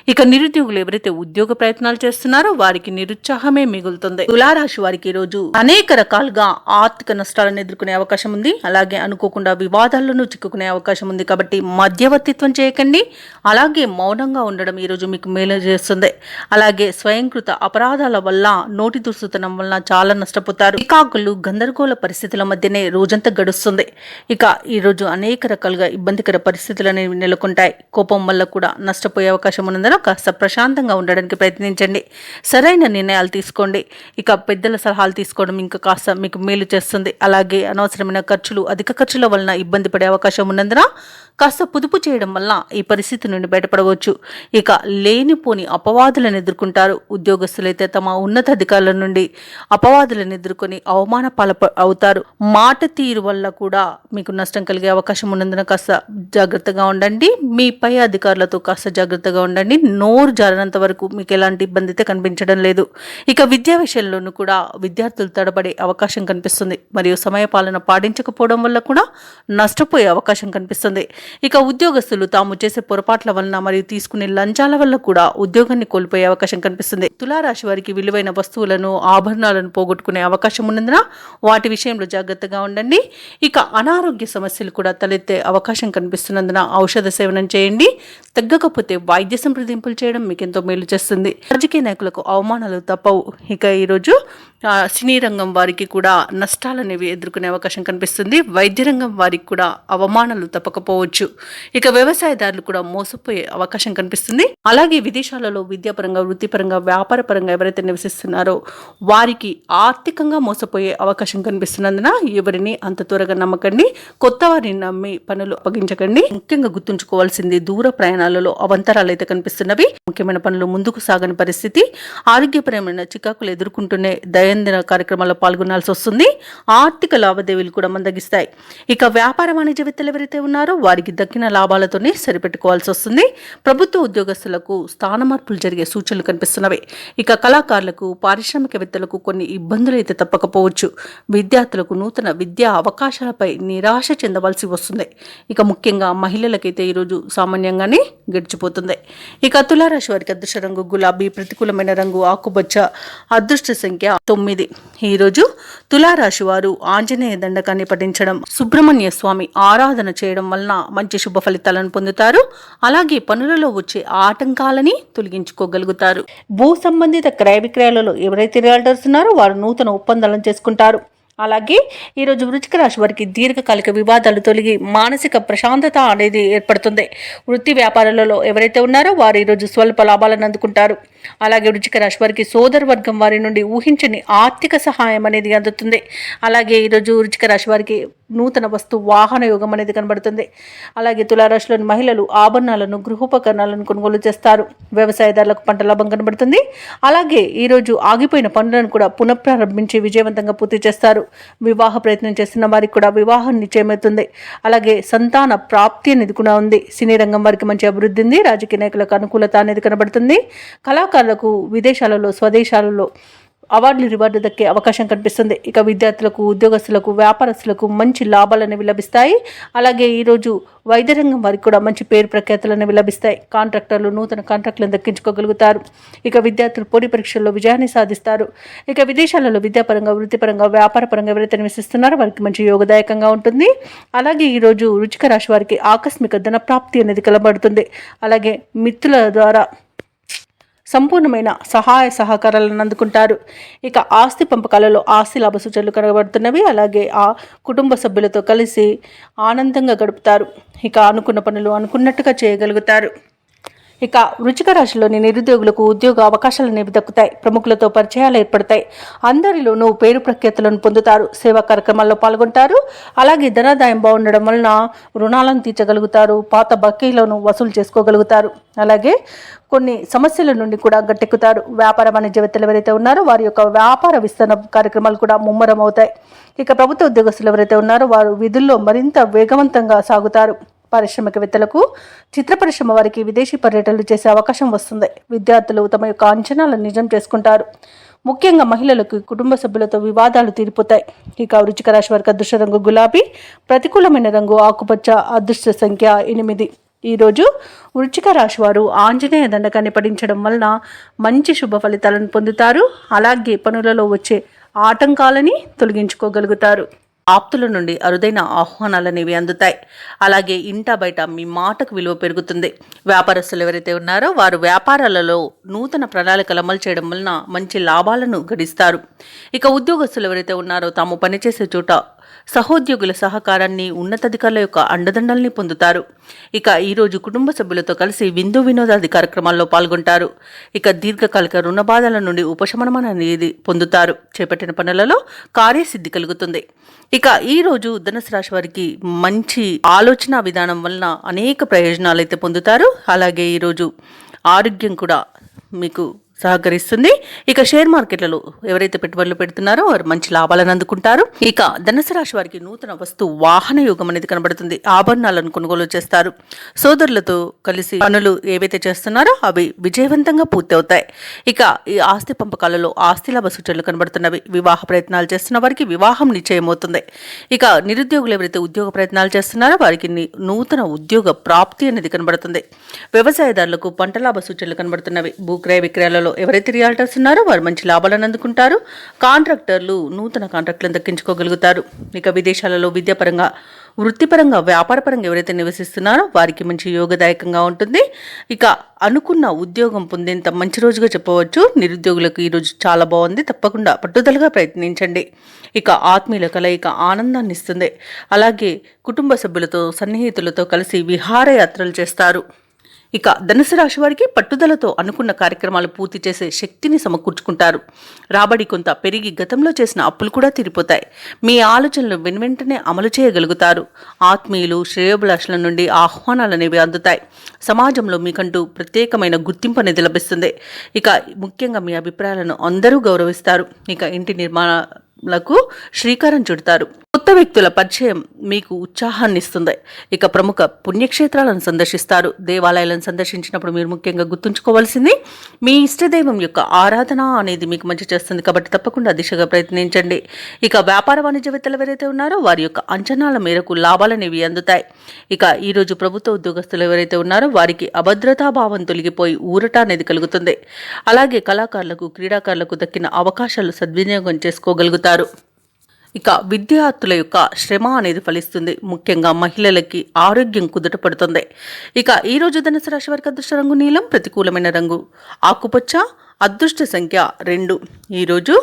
Speaker 1: ఇక నిరుద్యోగులు ఎవరైతే ఉద్యోగ ప్రయత్నాలు చేస్తున్నారో వారికి నిరుత్సాహమే మిగులుతుంది. తులారాశి వారికి ఈ రోజు అనేక రకాలుగా ఆర్థిక నష్టాలను ఎదుర్కొనే అవకాశం ఉంది. అలాగే అనుకోకుండా వివాదాల్లోనూ చిక్కుకునే అవకాశం ఉంది కాబట్టి మధ్యవర్తిత్వం చేయకండి. అలాగే మౌనంగా ఉండడం ఈ రోజు మీకు మేలు చేస్తుంది. అలాగే స్వయంకృత అపరాధాల వల్ల నోటి దుస్తుతనం వలన చాలా నష్టపోతారు. చికాకులు గందరగోళ పరిస్థితుల మధ్యనే రోజంతా గడుస్తుంది. ఇక ఈ రోజు అనేక రకాలుగా ఇబ్బందికర పరిస్థితులు అనేవి నెలకొంటాయి. కోపం వల్ల కూడా నష్టపోయే అవకాశం ఉన్నందున కాస్త ప్రశాంతంగా ఉండడానికి ప్రయత్నించండి. సరైన నిర్ణయాలు తీసుకోండి. ఇక పెద్దల సలహాలు తీసుకోవడం ఇంకా కాస్త మీకు మేలు చేస్తుంది. అలాగే అనవసరమైన ఖర్చులు అధిక ఖర్చుల వలన ఇబ్బంది పడే అవకాశం ఉన్నందున కాస్త పొదుపు చేయడం వల్ల ఈ పరిస్థితి నుండి బయటపడవచ్చు. ఇక లేనిపోని అపవాదులను ఎదుర్కొంటారు. ఉద్యోగస్తులైతే తమ ఉన్నతాధికారుల నుండి అపవాదులను ఎదుర్కొని అవమాన పాలు అవుతారు. మాట తీరు వల్ల కూడా మీకు నష్టం కలిగే అవకాశం ఉన్నందున కాస్త జాగ్రత్తగా ఉండండి. మీ పై అధికారులతో కాస్త జాగ్రత్తగా ఉండండి. నోరు జారినంత వరకు మీకు ఎలాంటి ఇబ్బంది అయితే కనిపించడం లేదు. ఇక విద్యా విషయంలోనూ కూడా విద్యార్థులు తడబడే అవకాశం కనిపిస్తుంది. మరియు సమయపాలన పాటించకపోవడం వల్ల కూడా నష్టపోయే అవకాశం కనిపిస్తుంది. ఇక ఉద్యోగస్తులు తాము చేసే పొరపాట్ల వలన మరియు తీసుకునే లంచాల వల్ల కూడా ఉద్యోగాన్ని కోల్పోయే అవకాశం కనిపిస్తుంది. తులారాశి వారికి విలువైన వస్తువులను ఆభరణాలను పోగొట్టుకునే అవకాశం ఉన్నందున వాటి విషయంలో జాగ్రత్తగా ఉండండి. ఇక అనారోగ్య సమస్యలు కూడా తలెత్తే అవకాశం కనిపిస్తున్నందున ఔషధ సేవనం చేయండి. తగ్గకపోతే వైద్య సంప్రదింపులు చేయడం మీకు ఎంతో మేలు చేస్తుంది. రాజకీయ నాయకులకు అవమానాలు తప్పవు. ఇక ఈరోజు సినీ రంగం వారికి కూడా నష్టాలు అనేవి ఎదుర్కొనే అవకాశం కనిపిస్తుంది. వైద్య రంగం వారికి కూడా అవమానాలు తప్పకపోవచ్చు. ఇక వ్యవసాయదారులు కూడా మోసపోయే అవకాశం కనిపిస్తుంది. అలాగే విదేశాలలో విద్యాపరంగా, వృత్తిపరంగా, వ్యాపారపరంగా ఎవరైతే నివసిస్తున్నారో వారికి ఆర్థికంగా మోసపోయే అవకాశం కనిపిస్తున్నందున ఎవరిని అంత త్వరగా నమ్మకండి. కొత్త వారిని నమ్మి పనులు అప్పగించకండి. ముఖ్యంగా గుర్తుంచుకోవాల్సింది దూర ప్రయాణాలలో అవంతరాలు అయితే కనిపిస్తున్నవి. ముఖ్యమైన పనులు ముందుకు సాగని పరిస్థితి, ఆరోగ్యపరమైన చికాకులు ఎదుర్కొంటూనే దైనందిన కార్యక్రమాల్లో పాల్గొనాల్సి వస్తుంది. ఆర్థిక లావాదేవీలు కూడా మందగిస్తాయి. ఇక వ్యాపార వాణిజ్యవేత్తలు ఎవరైతే ఉన్నారో వారికి దక్కిన లాభాలతోనే సరిపెట్టుకోవాల్సి వస్తుంది. ప్రభుత్వ ఉద్యోగస్తులకు స్థాన మార్పులు జరిగే సూచనలు కనిపిస్తున్నవి. ఇక కళాకారులకు, పారిశ్రామికవేత్తలకు కొన్ని ఇబ్బందులు అయితే తప్పకపోవచ్చు. విద్యార్థులకు నూతన విద్యా అవకాశాలపై నిరాశ చెందవలసి వస్తుంది. ఇక ముఖ్యంగా మహిళలకైతే ఈరోజు సామాన్యంగానే గడిచిపోతుంది. ఇక తులారాశి వారికి అదృష్ట రంగు గులాబీ, ప్రతికూలమైన రంగు ఆకుపచ్చ, అదృష్ట సంఖ్య 9. ఈరోజు తులారాశి వారు ఆంజనేయ దండకాన్ని పఠించడం, సుబ్రహ్మణ్య స్వామి ఆరాధన చేయడం వలన మంచి శుభ ఫలితాలను పొందుతారు. అలాగే పనులలో వచ్చే ఆటంకాలని తొలగించుకోగలుగుతారు. భూ సంబంధిత క్రయ విక్రయాలలో ఎవరైతే రియల్టర్స్ ఉన్నారో వారు నూతన ఒప్పందాలను చేసుకుంటారు. అలాగే ఈరోజు వృశ్చిక రాశి వారికి దీర్ఘకాలిక వివాదాలు తొలగి మానసిక ప్రశాంతత అనేది ఏర్పడుతుంది. వృత్తి వ్యాపారాలలో ఎవరైతే ఉన్నారో వారు ఈరోజు స్వల్ప లాభాలను అందుకుంటారు. అలాగే వృశ్చిక రాశి వారికి సోదర వర్గం వారి నుండి ఊహించని ఆర్థిక సహాయం అనేది అందుతుంది. అలాగే ఈరోజు వృశ్చిక రాశి వారికి నూతన వస్తు వాహన యోగం అనేది కనబడుతుంది. అలాగే తులారాశిలోని మహిళలు ఆభరణాలను, గృహోపకరణాలను కొనుగోలు చేస్తారు. వ్యవసాయదారులకు పంట లాభం కనబడుతుంది. అలాగే ఈరోజు ఆగిపోయిన పనులను కూడా పునఃప్రారంభించి విజయవంతంగా పూర్తి చేస్తారు. వివాహ ప్రయత్నం చేస్తున్న వారికి కూడా వివాహం నిశ్చయమవుతుంది. అలాగే సంతాన ప్రాప్తి అనేది కూడా ఉంది. సినీ రంగం వారికి మంచి అభివృద్ధి ఉంది. రాజకీయ నాయకులకు అనుకూలత అనేది కనబడుతుంది. కళాకారులకు విదేశాలలో, స్వదేశాలలో అవార్డులు, రివార్డు దక్కే అవకాశం కనిపిస్తుంది. ఇక విద్యార్థులకు, ఉద్యోగస్తులకు, వ్యాపారస్తులకు మంచి లాభాలు అనేవి లభిస్తాయి. అలాగే ఈరోజు వైద్య రంగం వారికి కూడా మంచి పేరు ప్రఖ్యాతులు అనేవి లభిస్తాయి. కాంట్రాక్టర్లు నూతన కాంట్రాక్టులను దక్కించుకోగలుగుతారు. ఇక విద్యార్థులు పోటీ పరీక్షల్లో విజయాన్ని సాధిస్తారు. ఇక విదేశాలలో విద్యాపరంగా, వృత్తిపరంగా, వ్యాపారపరంగా ఎవరైతే నివసిస్తున్నారో వారికి మంచి యోగదాయకంగా ఉంటుంది. అలాగే ఈరోజు వృశ్చిక రాశి వారికి ఆకస్మిక ధన ప్రాప్తి అనేది కనబడుతుంది. అలాగే మిత్రుల ద్వారా సంపూర్ణమైన సహాయ సహకారాలను అందుకుంటారు. ఇక ఆస్తి పంపకాలలో ఆస్తి లాభ సూచనలు కనబడుతున్నవి. అలాగే ఆ కుటుంబ సభ్యులతో కలిసి ఆనందంగా గడుపుతారు. ఇక అనుకున్న పనులు అనుకున్నట్టుగా చేయగలుగుతారు. ఇక వృశ్చిక రాశిలోని నిరుద్యోగులకు ఉద్యోగ అవకాశాలు అనేవి దక్కుతాయి. ప్రముఖులతో పరిచయాలు ఏర్పడతాయి. అందరిలోనూ పేరు ప్రఖ్యాతులను పొందుతారు. సేవా కార్యక్రమాల్లో పాల్గొంటారు. అలాగే ధనాదాయం బాగుండడం వలన రుణాలను తీర్చగలుగుతారు. పాత బకీలను వసూలు చేసుకోగలుగుతారు. అలాగే కొన్ని సమస్యల నుండి కూడా గట్టెక్కుతారు. వ్యాపార వాణిజ్యవేత్తలు ఎవరైతే ఉన్నారో వారి యొక్క వ్యాపార విస్తరణ కార్యక్రమాలు కూడా ముమ్మరం అవుతాయి. ఇక ప్రభుత్వ ఉద్యోగస్తులు ఎవరైతే ఉన్నారో వారు విధుల్లో మరింత వేగవంతంగా సాగుతారు. పారిశ్రామికవేత్తలకు, చిత్ర పరిశ్రమ వారికి విదేశీ పర్యటనలు చేసే అవకాశం వస్తుంది. విద్యార్థులు తమ యొక్క అంచనాలను నిజం చేసుకుంటారు. ముఖ్యంగా మహిళలకు కుటుంబ సభ్యులతో వివాదాలు తీరిపోతాయి. ఇక వృశ్చిక రాశి వారికి అదృష్ట రంగు గులాబీ, ప్రతికూలమైన రంగు ఆకుపచ్చ, అదృష్ట సంఖ్య 8. ఈరోజు వృశ్చిక రాశి వారు ఆంజనేయ దండకాన్ని పఠించడం వలన మంచి శుభ ఫలితాలను పొందుతారు. అలాగే పనులలో వచ్చే ఆటంకాలని తొలగించుకోగలుగుతారు. ఆప్తుల నుండి అరుదైన ఆహ్వానాలు అనేవి అందుతాయి. అలాగే ఇంట బయట మీ మాటకు విలువ పెరుగుతుంది. వ్యాపారస్తులు ఎవరైతే ఉన్నారో వారు వ్యాపారాలలో నూతన ప్రణాళికలు అమలు చేయడం వలన మంచి లాభాలను గడిస్తారు. ఇక ఉద్యోగస్తులు ఎవరైతే ఉన్నారో తాము పనిచేసే చోట సహోద్యోగుల సహకారాన్ని, ఉన్నతాధికారుల యొక్క అండదండల్ని పొందుతారు. ఇక ఈరోజు కుటుంబ సభ్యులతో కలిసి విందు వినోదాది కార్యక్రమాల్లో పాల్గొంటారు. ఇక దీర్ఘకాలిక రుణ బాధల నుండి ఉపశమనం అనేది పొందుతారు. చేపట్టిన పనులలో కార్యసిద్ధి కలుగుతుంది. ఇక ఈరోజు ధనుసు రాశి వారికి మంచి ఆలోచన విధానం వలన అనేక ప్రయోజనాలు అయితే పొందుతారు. అలాగే ఈరోజు ఆరోగ్యం కూడా మీకు సహకరిస్తుంది. ఇక షేర్ మార్కెట్లలో ఎవరైతే పెట్టుబడులు పెడుతున్నారో వారు మంచి లాభాలను అందుకుంటారు. ఇక ధనుసు రాశి వారికి నూతన వస్తు వాహన యోగం అనేది కనబడుతుంది. ఆభరణాలను కొనుగోలు చేస్తారు. సోదరులతో కలిసి పనులు ఏవైతే చేస్తున్నారో అవి విజయవంతంగా పూర్తి అవుతాయి. ఇక ఈ ఆస్తి పంపకాలలో ఆస్తి లాభ సూచనలు కనబడుతున్నవి. వివాహ ప్రయత్నాలు చేస్తున్న వారికి వివాహం నిశ్చయమవుతుంది. ఇక నిరుద్యోగులు ఎవరైతే ఉద్యోగ ప్రయత్నాలు చేస్తున్నారో వారికి నూతన ఉద్యోగ ప్రాప్తి అనేది కనబడుతుంది. వ్యవసాయదారులకు పంట లాభ సూచనలు కనబడుతున్నవి. భూక్రయ విక్రయాలలో ఎవరైతే రియాల్టర్స్ ఉన్నారో వారు మంచి లాభాలను అందుకుంటారు. కాంట్రాక్టర్లు నూతన కాంట్రాక్టులను దక్కించుకోగలుగుతారు. ఇక విదేశాలలో విద్యాపరంగా, వృత్తిపరంగా వ్యాపారపరంగా ఎవరైతే నివసిస్తున్నారో వారికి మంచి యోగదాయకంగా ఉంటుంది. ఇక అనుకున్న ఉద్యోగం పొందేంత మంచి రోజుగా చెప్పవచ్చు. నిరుద్యోగులకు ఈరోజు చాలా బాగుంది. తప్పకుండా పట్టుదలగా ప్రయత్నించండి. ఇక ఆత్మీయుల కలయిక ఆనందాన్ని ఇస్తుంది. అలాగే కుటుంబ సభ్యులతో సన్నిహితులతో కలిసి విహారయాత్రలు చేస్తారు. ఇక ధనుసు రాశి వారికి పట్టుదలతో అనుకున్న కార్యక్రమాలు పూర్తి చేసే శక్తిని సమకూర్చుకుంటారు. రాబడి కొంత పెరిగి గతంలో చేసిన అప్పులు కూడా తీరిపోతాయి. మీ ఆలోచనలు వెనువెంటనే అమలు చేయగలుగుతారు. ఆత్మీయులు శ్రేయోభిలాషుల నుండి ఆహ్వానాలు అనేవి అందుతాయి. సమాజంలో మీకంటూ ప్రత్యేకమైన గుర్తింపు అనేది లభిస్తుంది. ఇక ముఖ్యంగా మీ అభిప్రాయాలను అందరూ గౌరవిస్తారు. ఇక ఇంటి నిర్మాణాలకు శ్రీకారం చుడతారు. కొత్త వ్యక్తుల పరిచయం మీకు ఉత్సాహాన్ని ఇస్తుంది. ఇక ప్రముఖ పుణ్యక్షేత్రాలను సందర్శిస్తారు. దేవాలయాలను సందర్శించినప్పుడు మీరు ముఖ్యంగా గుర్తుంచుకోవాల్సింది మీ ఇష్టదైవం యొక్క ఆరాధన అనేది మీకు మంచి చేస్తుంది. కాబట్టి తప్పకుండా దిశగా ప్రయత్నించండి. ఇక వ్యాపార వాణిజ్యవేత్తలు ఎవరైతే ఉన్నారో వారి యొక్క అంచనాల మేరకు లాభాలనేవి అందుతాయి. ఇక ఈరోజు ప్రభుత్వ ఉద్యోగస్తులు ఎవరైతే ఉన్నారో వారికి అభద్రతాభావం తొలగిపోయి ఊరట అనేది కలుగుతుంది. అలాగే కళాకారులకు క్రీడాకారులకు దక్కిన అవకాశాలు సద్వినియోగం చేసుకోగలుగుతారు. ఇక విద్యార్థుల యొక్క శ్రమ అనేది ఫలిస్తుంది. ముఖ్యంగా మహిళలకి ఆరోగ్యం కుదుటపడుతుంది. ఇక ఈరోజు ధనుసు రాశి వారికి అదృష్ట రంగు నీలం, ప్రతికూలమైన రంగు ఆకుపచ్చ, అదృష్ట సంఖ్య 2. ఈరోజు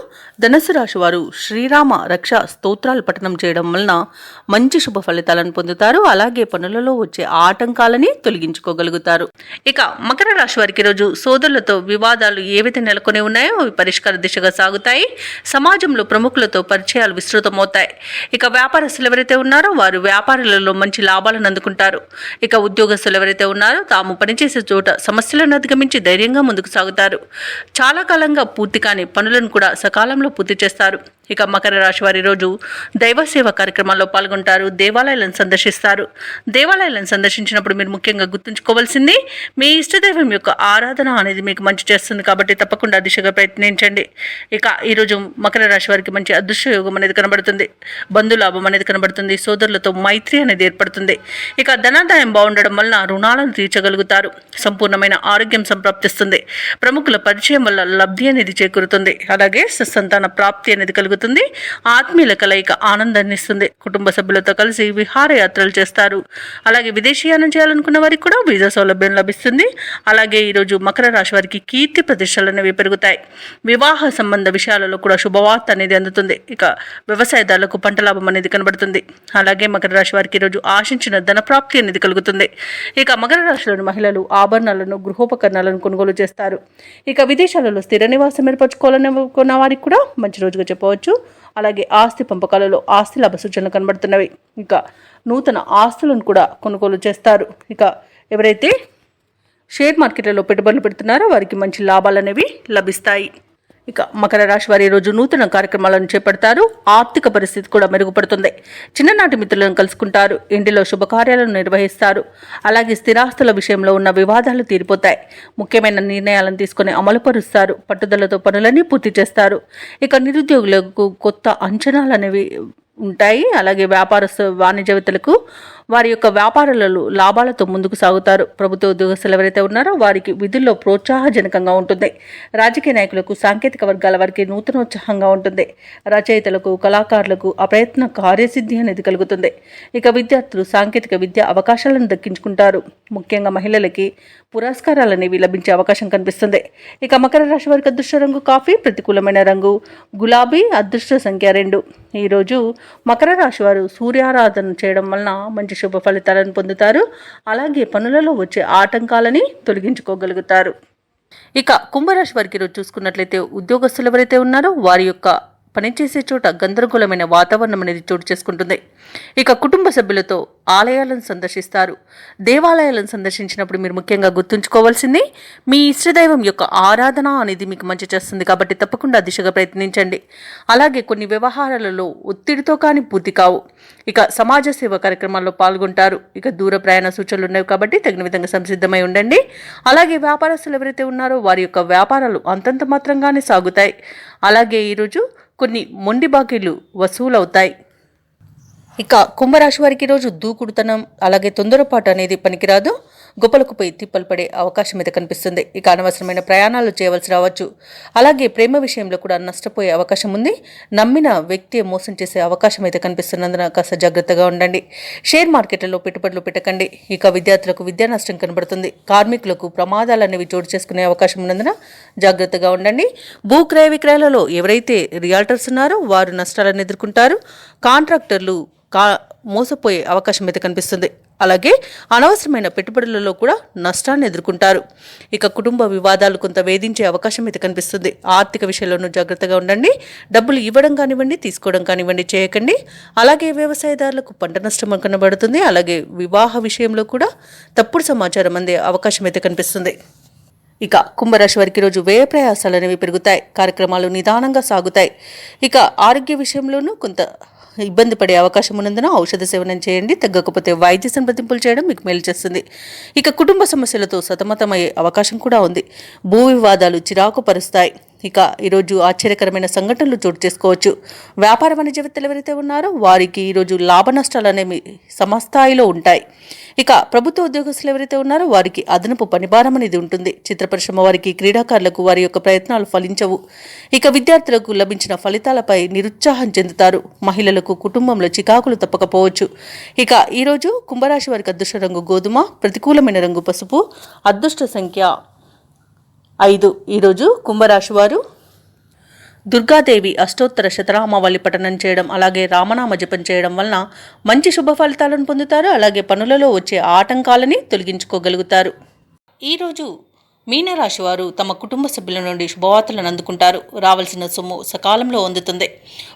Speaker 1: ధనుసు రాశి వారు శ్రీరామ రక్ష స్తోత్రాలు పఠనం చేయడం వలన మంచి శుభ ఫలితాలను పొందుతారు. అలాగే పనులలో వచ్చే ఆటంకాలని తొలగించుకోగలుగుతారు. ఇక మకర రాశి వారికి ఈరోజు సోదరులతో వివాదాలు ఏవైతే నెలకొని ఉన్నాయో అవి పరిష్కార దిశగా సాగుతాయి. సమాజంలో ప్రముఖులతో పరిచయాలు విస్తృతమవుతాయి. ఇక వ్యాపారస్తులు ఎవరైతే ఉన్నారో వారు వ్యాపారాలలో మంచి లాభాలను అందుకుంటారు. ఇక ఉద్యోగస్తులు ఎవరైతే ఉన్నారో తాము పనిచేసే చోట సమస్యలను అధిగమించి ధైర్యంగా ముందుకు సాగుతారు. చాలా కాలంగా పూర్తి కాని పనులను కూడా సకాలంలో పూర్తి చేస్తారు. ఇక మకర రాశి వారి రోజు దైవ సేవ కార్యక్రమాల్లో పాల్గొంటారు. దేవాలయాలను సందర్శిస్తారు. దేవాలయాలను సందర్శించినప్పుడు మీరు ముఖ్యంగా గుర్తుంచుకోవాల్సింది మీ ఇష్టదైవం యొక్క ఆరాధన అనేది మీకు మంచి చేస్తుంది. కాబట్టి తప్పకుండా దిశగా ప్రయత్నించండి. ఇక ఈరోజు మకర రాశి వారికి మంచి అదృశ్య యోగం అనేది కనబడుతుంది. బంధులాభం అనేది కనబడుతుంది. సోదరులతో మైత్రి అనేది ఏర్పడుతుంది. ఇక ధనాదాయం బాగుండడం వలన రుణాలను తీర్చగలుగుతారు. సంపూర్ణమైన ఆరోగ్యం సంప్రాప్తిస్తుంది. ప్రముఖుల పరిచయం వల్ల లబ్ధి అనేది చేకూరుతుంది. అలాగే సంతాన ప్రాప్తి అనేది కలుగుతుంది. ఆత్మీయుల కలయిక ఆనందాన్ని ఇస్తుంది. కుటుంబ సభ్యులతో కలిసి విహారయాత్రలు చేస్తారు. అలాగే విదేశీయానం చేయాలనుకున్న వారికి కూడా వీసా సౌలభ్యం లభిస్తుంది. అలాగే ఈరోజు మకర రాశి వారికి కీర్తి ప్రతిష్టలు అనేవి పెరుగుతాయి. వివాహ సంబంధ విషయాలలో కూడా శుభవార్త అనేది అందుతుంది. ఇక వ్యవసాయదారులకు పంట లాభం అనేది కనబడుతుంది. అలాగే మకర రాశి వారికి ఈరోజు ఆశించిన ధన ప్రాప్తి అనేది కలుగుతుంది. ఇక మకర రాశిలోని మహిళలు ఆభరణాలను గృహోపకరణాలను కొనుగోలు చేస్తారు. ఇక విదేశాలలో స్థిర నివాసం ఏర్పరచుకోవాలనుకున్న వారికి కూడా మంచి రోజుగా చెప్పవచ్చు. అలాగే ఆస్తి పంపకాలలో ఆస్తి లాభ సూచనలు కనబడుతున్నవి. ఇక నూతన ఆస్తులను కూడా కొనుగోలు చేస్తారు. ఇక ఎవరైతే షేర్ మార్కెట్లలో పెట్టుబడులు పెడుతున్నారో వారికి మంచి లాభాలు అనేవి లభిస్తాయి. ఇక మకర రాశి వారి రోజు నూతన కార్యక్రమాలను చేపడతారు. ఆర్థిక పరిస్థితి కూడా మెరుగుపడుతుంది. చిన్ననాటి మిత్రులను కలుసుకుంటారు. ఇంటిలో శుభకార్యాలను నిర్వహిస్తారు. అలాగే స్థిరాస్తుల విషయంలో ఉన్న వివాదాలు తీరిపోతాయి. ముఖ్యమైన నిర్ణయాలను తీసుకుని అమలుపరుస్తారు. పట్టుదలతో పనులన్నీ పూర్తి చేస్తారు. ఇక నిరుద్యోగులకు కొత్త అంచనాలు అనేవి ఉంటాయి. అలాగే వ్యాపారస్తు వాణిజ్యవేత్తలకు వారి యొక్క వ్యాపారాలలో లాభాలతో ముందుకు సాగుతారు. ప్రభుత్వ ఉద్యోగస్తులు ఎవరైతే ఉన్నారో వారికి విధుల్లో ప్రోత్సాహజనకంగా ఉంటుంది. రాజకీయ నాయకులకు సాంకేతిక వర్గాల వారికి నూతనోత్సాహంగా ఉంటుంది. రచయితలకు కళాకారులకు అప్రయత్న కార్యసిద్ధి అనేది కలుగుతుంది. ఇక విద్యార్థులు సాంకేతిక విద్య అవకాశాలను దక్కించుకుంటారు. ముఖ్యంగా మహిళలకి పురస్కారాలు అనేవి లభించే అవకాశం కనిపిస్తుంది. ఇక మకర రాశి వారికి అదృష్ట రంగు కాఫీ, ప్రతికూలమైన రంగు గులాబీ, అదృష్ట సంఖ్య 2. ఈరోజు మకర రాశి వారు సూర్యారాధన చేయడం వలన మంచి శుభ ఫలితాలను పొందుతారు. అలాగే పనులలో వచ్చే ఆటంకాలని తొలగించుకోగలుగుతారు. ఇక కుంభరాశి వారికి ఈరోజు చూసుకున్నట్లయితే ఉద్యోగస్తులు ఎవరైతే ఉన్నారో వారి యొక్క పనిచేసే చోట గందరగోళమైన వాతావరణం అనేది చోటు చేసుకుంటుంది. ఇక కుటుంబ సభ్యులతో ఆలయాలను సందర్శిస్తారు. దేవాలయాలను సందర్శించినప్పుడు మీరు ముఖ్యంగా గుర్తుంచుకోవాల్సింది మీ ఇష్టదైవం యొక్క ఆరాధన అనేది మీకు మంచి చేస్తుంది. కాబట్టి తప్పకుండా దిశగా ప్రయత్నించండి. అలాగే కొన్ని వ్యవహారాలలో ఒత్తిడితో కానీ పూర్తి కావు. ఇక సమాజ సేవ కార్యక్రమాల్లో పాల్గొంటారు. ఇక దూర ప్రయాణ సూచనలు ఉన్నాయి కాబట్టి తగిన విధంగా సంసిద్ధమై ఉండండి. అలాగే వ్యాపారస్తులు ఎవరైతే ఉన్నారో వారి యొక్క వ్యాపారాలు అంతంత మాత్రంగానే సాగుతాయి. అలాగే ఈరోజు కొన్ని మొండి బాకీలు వసూలవుతాయి. ఇక కుంభరాశి వారికి ఈరోజు దూకుడుతనం అలాగే తొందరపాటు అనేది పనికిరాదు. గొప్పలకు పోయి తిప్పలు పడే అవకాశం అయితే కనిపిస్తుంది. ఇక అనవసరమైన ప్రయాణాలు చేయవలసి రావచ్చు. అలాగే ప్రేమ విషయంలో కూడా నష్టపోయే అవకాశం ఉంది. నమ్మిన వ్యక్తి మోసం చేసే అవకాశం అయితే కనిపిస్తున్నందున కాస్త జాగ్రత్తగా ఉండండి. షేర్ మార్కెట్లలో పెట్టుబడులు పెట్టకండి. ఇక విద్యార్థులకు విద్యా నష్టం కనబడుతుంది. కార్మికులకు ప్రమాదాలు అనేవి చోటు చేసుకునే అవకాశం ఉన్నందున జాగ్రత్తగా ఉండండి. భూ క్రయ విక్రయాలలో ఎవరైతే రియాల్టర్స్ ఉన్నారో వారు నష్టాలను ఎదుర్కొంటారు. కాంట్రాక్టర్లు మోసపోయే అవకాశం అయితే కనిపిస్తుంది. అలాగే అనవసరమైన పెట్టుబడులలో కూడా నష్టాన్ని ఎదుర్కొంటారు. ఇక కుటుంబ వివాదాలు కొంత వేధించే అవకాశం అయితే కనిపిస్తుంది. ఆర్థిక విషయంలోనూ జాగ్రత్తగా ఉండండి. డబ్బులు ఇవ్వడం కానివ్వండి, తీసుకోవడం కానివ్వండి చేయకండి. అలాగే వ్యవసాయదారులకు పంట నష్టం కనబడుతుంది. అలాగే వివాహ విషయంలో కూడా తప్పుడు సమాచారం అందే అవకాశం అయితే కనిపిస్తుంది. ఇక కుంభరాశి వారికి రోజు వ్యయ ప్రయాసాలు అనేవి పెరుగుతాయి. కార్యక్రమాలు నిదానంగా సాగుతాయి. ఇక ఆరోగ్య విషయంలోనూ కొంత ఇబ్బంది పడే అవకాశం ఉన్నందున ఔషధ సేవనం చేయండి. తగ్గకపోతే వైద్య సంప్రదింపులు చేయడం మీకు మేలు చేస్తుంది. ఇక కుటుంబ సమస్యలతో సతమతమయ్యే అవకాశం కూడా ఉంది. భూ వివాదాలు చిరాకు పరుస్తాయి. ఇక ఈరోజు ఆశ్చర్యకరమైన సంఘటనలు చోటు చేసుకోవచ్చు. వ్యాపార వాణిజ్యవేత్తలు ఎవరైతే ఉన్నారో వారికి ఈరోజు లాభ నష్టాలు అనేవి సమస్థాయిలో ఉంటాయి. ఇక ప్రభుత్వ ఉద్యోగస్తులు ఎవరైతే ఉన్నారో వారికి అదనపు పనిభారం అనేది ఉంటుంది. చిత్ర పరిశ్రమ వారికి, క్రీడాకారులకు వారి యొక్క ప్రయత్నాలు ఫలించవు. ఇక విద్యార్థులకు లభించిన ఫలితాలపై నిరుత్సాహం చెందుతారు. మహిళలకు కుటుంబంలో చికాకులు తప్పకపోవచ్చు. ఇక ఈరోజు కుంభరాశి వారికి అదృష్ట రంగు గోధుమ, ప్రతికూలమైన రంగు పసుపు, అదృష్ట సంఖ్య 5. ఈరోజు కుంభరాశి వారు దుర్గాదేవి అష్టోత్తర శతనామావళి పఠనం చేయడం, అలాగే రామనామ జపం చేయడం వలన మంచి శుభ ఫలితాలను పొందుతారు. అలాగే పనులలో వచ్చే ఆటంకాలని తొలగించుకోగలుగుతారు. ఈరోజు మీనరాశి వారు తమ కుటుంబ సభ్యుల నుండి శుభవార్తలను అందుకుంటారు. రావాల్సిన సొమ్ము సకాలంలో అందుతుంది.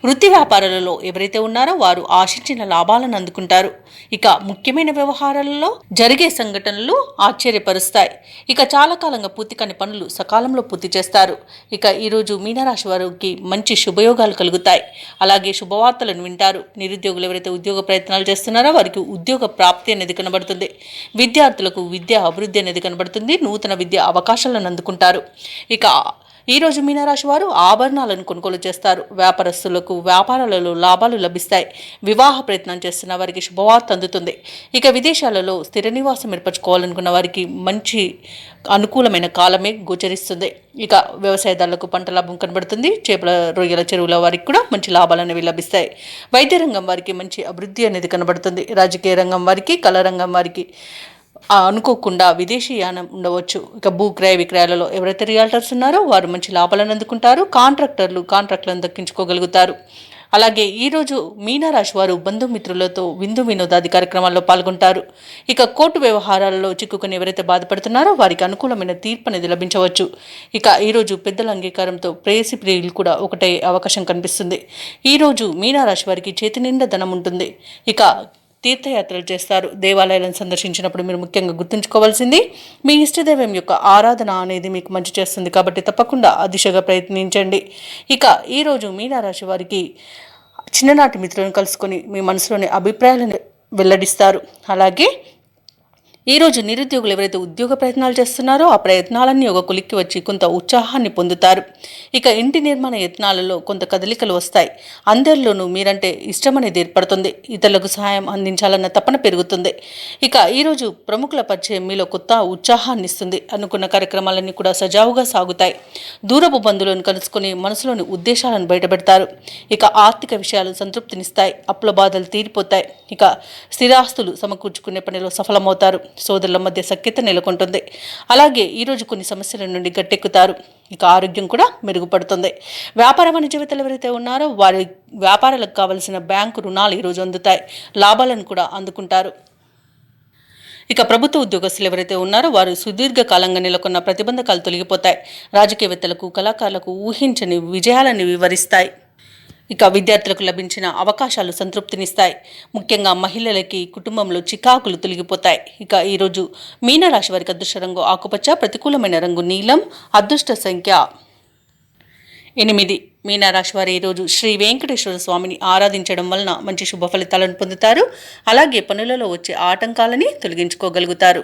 Speaker 1: వృత్తి వ్యాపారాలలో ఎవరైతే ఉన్నారో వారు ఆశించిన లాభాలను అందుకుంటారు. ఇక ముఖ్యమైన వ్యవహారాలలో జరిగే సంఘటనలు ఆశ్చర్యపరుస్తాయి. ఇక చాలా కాలంగా పూర్తి కాని పనులు సకాలంలో పూర్తి చేస్తారు. ఇక ఈరోజు మీనరాశి వారికి మంచి శుభయోగాలు కలుగుతాయి. అలాగే శుభవార్తలను వింటారు. నిరుద్యోగులు ఎవరైతే ఉద్యోగ ప్రయత్నాలు చేస్తున్నారో వారికి ఉద్యోగ ప్రాప్తి అనేది కనబడుతుంది. విద్యార్థులకు విద్యా అభివృద్ధి అనేది కనబడుతుంది. నూతన విద్య అవకాశాలను అందుకుంటారు. ఇక ఈరోజు మీనరాశి వారు ఆభరణాలను కొనుగోలు చేస్తారు. వ్యాపారస్తులకు వ్యాపారాలలో లాభాలు లభిస్తాయి. వివాహ ప్రయత్నం చేస్తున్న వారికి శుభవార్త అందుతుంది. ఇక విదేశాలలో స్థిర నివాసం ఏర్పరచుకోవాలనుకున్న వారికి మంచి అనుకూలమైన కాలమే గోచరిస్తుంది. ఇక వ్యవసాయదారులకు పంట లాభం కనబడుతుంది. చేపల రొయ్యల చెరువుల వారికి కూడా మంచి లాభాలు అనేవి లభిస్తాయి. వైద్య రంగం వారికి మంచి అభివృద్ధి అనేది కనబడుతుంది. రాజకీయ రంగం వారికి, కళా రంగం వారికి అనుకోకుండా విదేశీ యానం ఉండవచ్చు. ఇక భూ క్రయ విక్రయాలలో ఎవరైతే రియాల్టర్స్ ఉన్నారో వారు మంచి లాభాలను అందుకుంటారు. కాంట్రాక్టులను దక్కించుకోగలుగుతారు. అలాగే ఈరోజు మీనరాశి వారు బంధుమిత్రులతో విందు వినోదాది కార్యక్రమాల్లో పాల్గొంటారు. ఇక కోర్టు వ్యవహారాలలో చిక్కుకుని ఎవరైతే బాధపడుతున్నారో వారికి అనుకూలమైన తీర్పు అనేది లభించవచ్చు. ఇక ఈరోజు పెద్దల అంగీకారంతో ప్రేయసి ప్రియులు కూడా ఒకటే అవకాశం కనిపిస్తుంది. ఈరోజు మీనరాశి వారికి చేతి నిండా ధనం ఉంటుంది. ఇక తీర్థయాత్రలు చేస్తారు. దేవాలయాలను సందర్శించినప్పుడు మీరు ముఖ్యంగా గుర్తుంచుకోవాల్సింది మీ ఇష్టదైవం యొక్క ఆరాధన అనేది మీకు మంచి చేస్తుంది. కాబట్టి తప్పకుండా ఆ దిశగా ప్రయత్నించండి. ఇక ఈరోజు మీనరాశి వారికి చిన్ననాటి మిత్రులను కలుసుకొని మీ మనసులోని అభిప్రాయాలను వెల్లడిస్తారు. అలాగే ఈరోజు నిరుద్యోగులు ఎవరైతే ఉద్యోగ ప్రయత్నాలు చేస్తున్నారో ఆ ప్రయత్నాలన్నీ ఒక కొలిక్కి వచ్చి కొంత ఉత్సాహాన్ని పొందుతారు. ఇక ఇంటి నిర్మాణ యత్నాలలో కొంత కదలికలు వస్తాయి. అందరిలోనూ మీరంటే ఇష్టం అనేది ఏర్పడుతుంది. ఇతరులకు సహాయం అందించాలన్న తపన పెరుగుతుంది. ఇక ఈరోజు ప్రముఖుల పరిచయం మీలో కొత్త ఉత్సాహాన్ని ఇస్తుంది. అనుకున్న కార్యక్రమాలన్నీ కూడా సజావుగా సాగుతాయి. దూరపు బంధువులను కలుసుకొని మనసులోని ఉద్దేశాలను బయటపెడతారు. ఇక ఆర్థిక విషయాలు సంతృప్తినిస్తాయి. అప్పుల బాధలు తీరిపోతాయి. ఇక స్థిరాస్తులు సమకూర్చుకునే పనిలో సఫలమవుతారు. సోదరుల మధ్య సఖ్యత నెలకొంటుంది. అలాగే ఈరోజు కొన్ని సమస్యల నుండి గట్టెక్కుతారు. ఇక ఆరోగ్యం కూడా మెరుగుపడుతుంది. వ్యాపార వాణిజ్యవేత్తలు ఎవరైతే ఉన్నారో వారి వ్యాపారాలకు కావలసిన బ్యాంకు రుణాలు ఈరోజు అందుతాయి. లాభాలను కూడా అందుకుంటారు. ఇక ప్రభుత్వ ఉద్యోగస్తులు ఎవరైతే ఉన్నారో వారు సుదీర్ఘకాలంగా నెలకొన్న ప్రతిబంధకాలు తొలగిపోతాయి. రాజకీయవేత్తలకు, కళాకారులకు ఊహించని విజయాలను వివరిస్తాయి. ఇక విద్యార్థులకు లభించిన అవకాశాలు సంతృప్తినిస్తాయి. ముఖ్యంగా మహిళలకి కుటుంబంలో చికాకులు తొలగిపోతాయి. ఇక ఈరోజు మీనరాశి వారికి అదృష్ట రంగు ఆకుపచ్చ, ప్రతికూలమైన రంగు నీలం, అదృష్ట సంఖ్య 8. మీనరాశి వారు ఈరోజు శ్రీ వెంకటేశ్వర స్వామిని ఆరాధించడం వలన మంచి శుభ ఫలితాలను పొందుతారు. అలాగే పనులలో వచ్చే ఆటంకాలని తొలగించుకోగలుగుతారు.